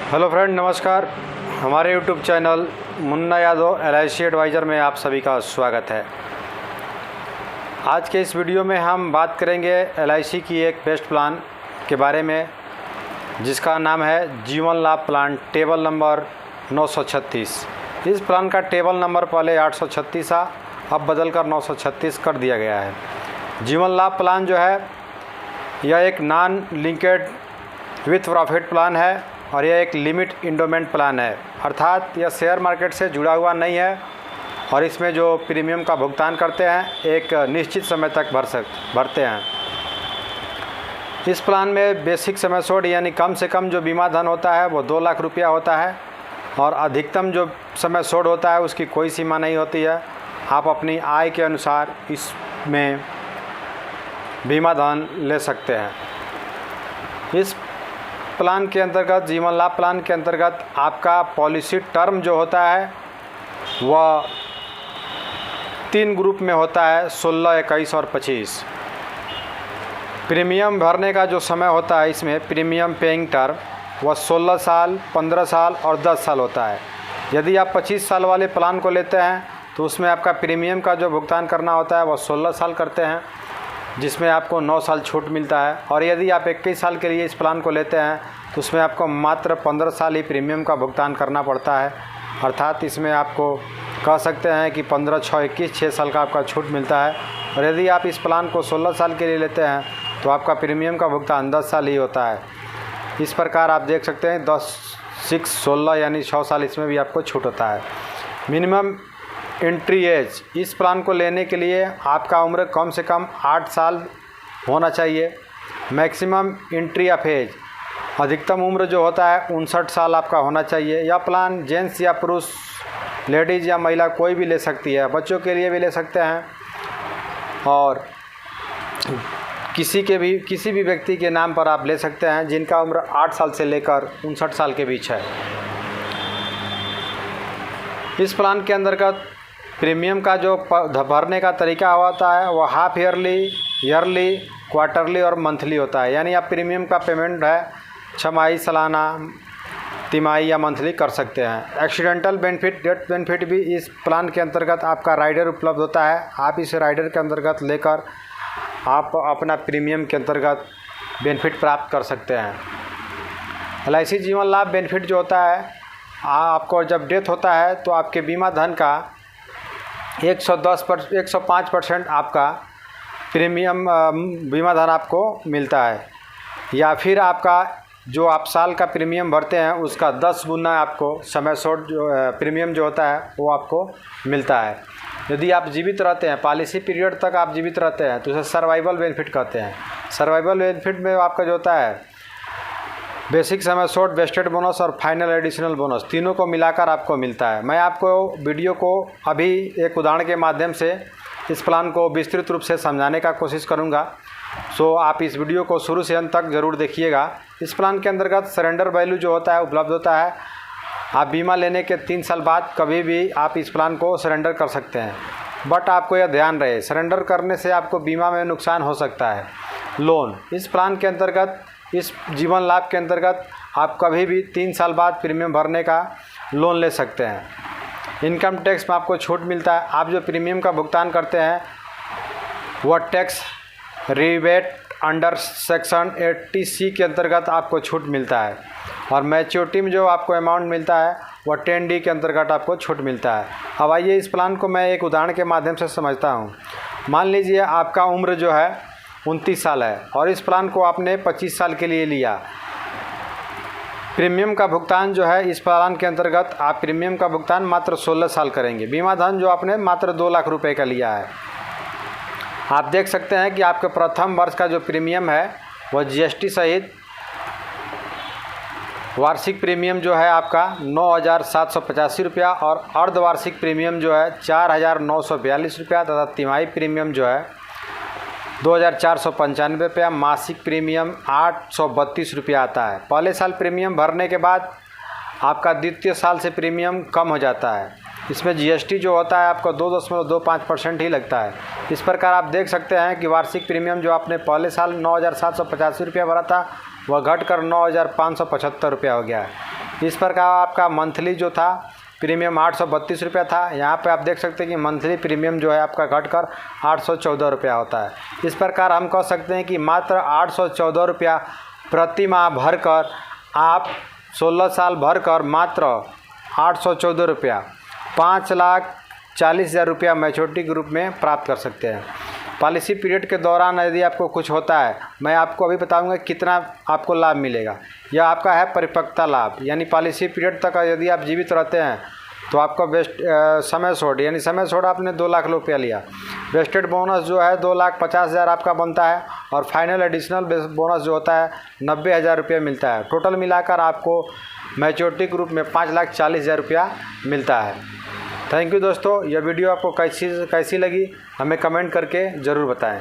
Hello friend, नमस्कार। हमारे YouTube channel Munna Yadav LIC adviser में आप सभी का स्वागत है। आज के इस वीडियो में हम बात करेंगे LIC की एक बेस्ट प्लान के बारे में, जिसका नाम है जीवन लाभ प्लान टेबल नंबर 936। इस प्लान का टेबल नंबर पहले 836 था, अब बदलकर 936 कर दिया गया है। जीवन लाभ प्लान जो है यह एक non linked with profit plan है और यह एक लिमिट इंडोमेंट प्लान है, अर्थात यह शेयर मार्केट से जुड़ा हुआ नहीं है और इसमें जो प्रीमियम का भुगतान करते हैं एक निश्चित समय तक भरते हैं। इस प्लान में बेसिक समय सोड यानी कम से कम जो बीमा धन होता है वो 2 लाख रुपया होता है और अधिकतम जो समय सोड होता है उसकी कोई सीमा नहीं होती है। आप अपनी आय के अनुसार इसमें बीमा धन ले सकते हैं। इस प्लान के अंतर्गत, जीवन लाभ प्लान के अंतर्गत, आपका पॉलिसी टर्म जो होता है वह 3 ग्रुप में होता है, 16, 21 और 25। प्रीमियम भरने का जो समय होता है इसमें प्रीमियम पेइंग टर्म वह 16 साल, 15 साल और 10 साल होता है। यदि आप 25 साल वाले प्लान को लेते हैं तो उसमें आपका प्रीमियम का जो भुगतान करना होता है वह 16 साल करते हैं, जिसमें आपको 9 साल छूट मिलता है। और यदि आप 21 साल के लिए इस प्लान को लेते हैं तो उसमें आपको मात्र 15 साल ही प्रीमियम का भुगतान करना पड़ता है, अर्थात इसमें आपको कह सकते हैं कि 15, 6, 21, 6 साल का आपका छूट मिलता है। और यदि आप इस प्लान को 16 साल के लिए लेते हैं तो आपका प्रीमियम का भुगतान 10 साल ही होता है। इस प्रकार आप देख सकते हैं 10, 6, 16 यानी 6 साल इसमें भी आपको छूट होता है। मिनिमम एंट्री एज, इस प्लान को लेने के लिए आपका उम्र कम से कम 8 साल होना चाहिए। मैक्सिमम एंट्री ऑफ एज, अधिकतम उम्र जो होता है 59 साल आपका होना चाहिए। यह प्लान जेंट्स या पुरुष, लेडीज़ या महिला कोई भी ले सकती है, बच्चों के लिए भी ले सकते हैं और किसी भी व्यक्ति के नाम पर आप ले सकते हैं जिनका उम्र 8 साल से लेकर 59 साल के बीच है। इस प्लान के अंतर्गत प्रीमियम का जो भरने का तरीका होता है वह हाफ ईयरली, क्वार्टरली और मंथली होता है। यानी आप प्रीमियम का पेमेंट है छमाही, सालाना, तिमाही या मंथली कर सकते हैं। एक्सीडेंटल बेनिफिट, डेथ बेनिफिट भी इस प्लान के अंतर्गत आपका राइडर उपलब्ध होता है। आप इस राइडर के अंतर्गत लेकर आप अपना प्रीमियम के अंतर्गत बेनिफिट प्राप्त कर सकते हैं। LIC जीवन लाभ बेनिफिट जो होता है, आपको जब डेथ होता है तो आपके बीमा धन का 105% आपका प्रीमियम बीमा धन आपको मिलता है, या फिर आपका जो आप साल का प्रीमियम भरते हैं उसका 10 गुना आपको समय सोड जो प्रीमियम जो होता है वो आपको मिलता है। यदि आप जीवित रहते हैं, पॉलिसी पीरियड तक आप जीवित रहते हैं तो उसे सर्वाइवल बेनिफिट कहते हैं। सर्वाइवल बेनिफिट में आपका जो होता है बेसिक समय सोड, वेस्टेड बोनस और फाइनल एडिशनल बोनस, तीनों को मिलाकर आपको मिलता है। मैं आपको वीडियो को अभी एक उदाहरण के माध्यम से इस प्लान को विस्तृत रूप से समझाने का कोशिश करूंगा, सो आप इस वीडियो को शुरू से अंत तक ज़रूर देखिएगा। इस प्लान के अंतर्गत सरेंडर वैल्यू जो होता है उपलब्ध होता है। आप बीमा लेने के 3 साल बाद कभी भी आप इस प्लान को सरेंडर कर सकते हैं, बट आपको यह ध्यान रहे सरेंडर करने से आपको बीमा में नुकसान हो सकता है। लोन, इस प्लान के अंतर्गत, इस जीवन लाभ के अंतर्गत आप कभी भी 3 साल बाद प्रीमियम भरने का लोन ले सकते हैं। इनकम टैक्स में आपको छूट मिलता है। आप जो प्रीमियम का भुगतान करते हैं वह tax rebate under section 80C के अंतर्गत आपको छूट मिलता है और मैच्योरिटी में जो आपको अमाउंट मिलता है वह 10D के अंतर्गत आपको छूट मिलता है। अब आइए इस प्लान को मैं एक उदाहरण के माध्यम से समझता हूँ। मान लीजिए आपका उम्र जो है 29 साल है और इस प्लान को आपने 25 साल के लिए लिया। प्रीमियम का भुगतान जो है इस प्लान के अंतर्गत आप प्रीमियम का भुगतान मात्र 16 साल करेंगे। बीमा धन जो आपने मात्र 2 लाख रुपए का लिया है। आप देख सकते हैं कि आपके प्रथम वर्ष का जो प्रीमियम है वह GST सहित वार्षिक प्रीमियम जो है आपका 9,785 रुपया और अर्धवार्षिक प्रीमियम जो है 4,942 रुपया तथा तिमाही प्रीमियम जो है 2,495 रुपया, मासिक प्रीमियम 832 रुपया आता है। पहले साल प्रीमियम भरने के बाद आपका द्वितीय साल से प्रीमियम कम हो जाता है। इसमें GST जो होता है आपको 2.25% ही लगता है। इस प्रकार आप देख सकते हैं कि वार्षिक प्रीमियम जो आपने पहले साल 9,785 रुपया भरा था वह घटकर 9,575 रुपया हो गया है। इस प्रकार आपका मंथली जो था प्रीमियम 832 रुपया था। यहाँ पे आप देख सकते हैं कि मंथली प्रीमियम जो है आपका घटकर 814 रुपया होता है। इस प्रकार हम कह सकते हैं कि मात्र 814 रुपया प्रति माह भरकर आप 16 साल भरकर मात्र 814 रुपया 5,40,000 रुपया मैच्योरिटी ग्रुप में प्राप्त कर सकते हैं। पॉलिसी पीरियड के दौरान यदि आपको कुछ होता है, मैं आपको अभी बताऊंगा कितना आपको लाभ मिलेगा। यह आपका है परिपक्वता लाभ, यानी पॉलिसी पीरियड तक यदि आप जीवित रहते हैं तो आपको समय छोड़, यानी समय छोड़ आपने 2 लाख रुपया लिया, वेस्टेड बोनस जो है 2,50,000 आपका बनता है और फाइनल एडिशनल बोनस जो होता है 90,000 रुपया मिलता है। टोटल मिलाकर आपको मैच्योरिटी ग्रुप में 5,40,000 रुपया मिलता है। थैंक यू दोस्तों, यह वीडियो आपको कैसी लगी हमें कमेंट करके ज़रूर बताएं।